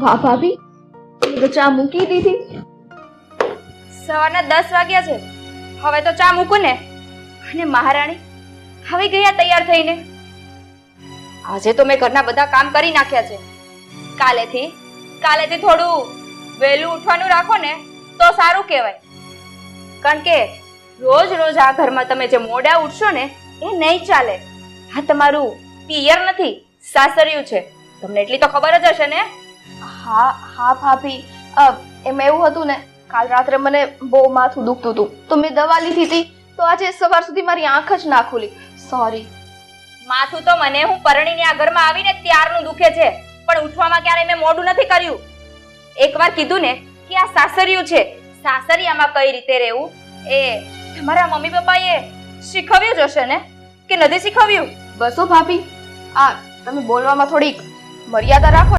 વાહ ભાભી, તમે તો ચા મૂકી દીધી. સવારના 10 વાગ્યા છે. હવે તો ચા મૂકું ને. અને મહારાણી હવે ગયા તૈયાર થઈને. આજે તો મેં ઘરના બધા કામ કરી નાખ્યા છે. કાલેથી થોડું વહેલું ઉઠવાનું રાખો ને તો સારું કહેવાય. કારણ કે રોજ આ ઘરમાં તમે જે મોડા ઉઠશો ને એ નહીં ચાલે. આ તમારું પિયર નથી, સાસરિયું છે. તમને એટલી તો ખબર જ હશે ને. હા ભાભી, એમ એવું હતું ને, કાલ રાત્રે મને બહુ માથું દુખતું હતું તો મેં દવા લીધી હતી, તો આજે સવાર સુધી મારી આંખ જ ના ખુલી. સોરી. માથું તો મને હું પરણીને આ ઘરમાં આવીને ત્યારનું દુખે છે, પણ ઉઠવામાં ક્યારે મેં મોડું નથી કર્યું. એકવાર કીધું ને કે આ સાસરિયું છે, સાસરિયામાં કઈ રીતે રહેવું એ તમારા મમ્મી પપ્પાએ શીખવ્યું જ હશે ને, કે નથી શીખવ્યું? બસો ભાભી, આ તમે બોલવામાં થોડીક મર્યાદા રાખો.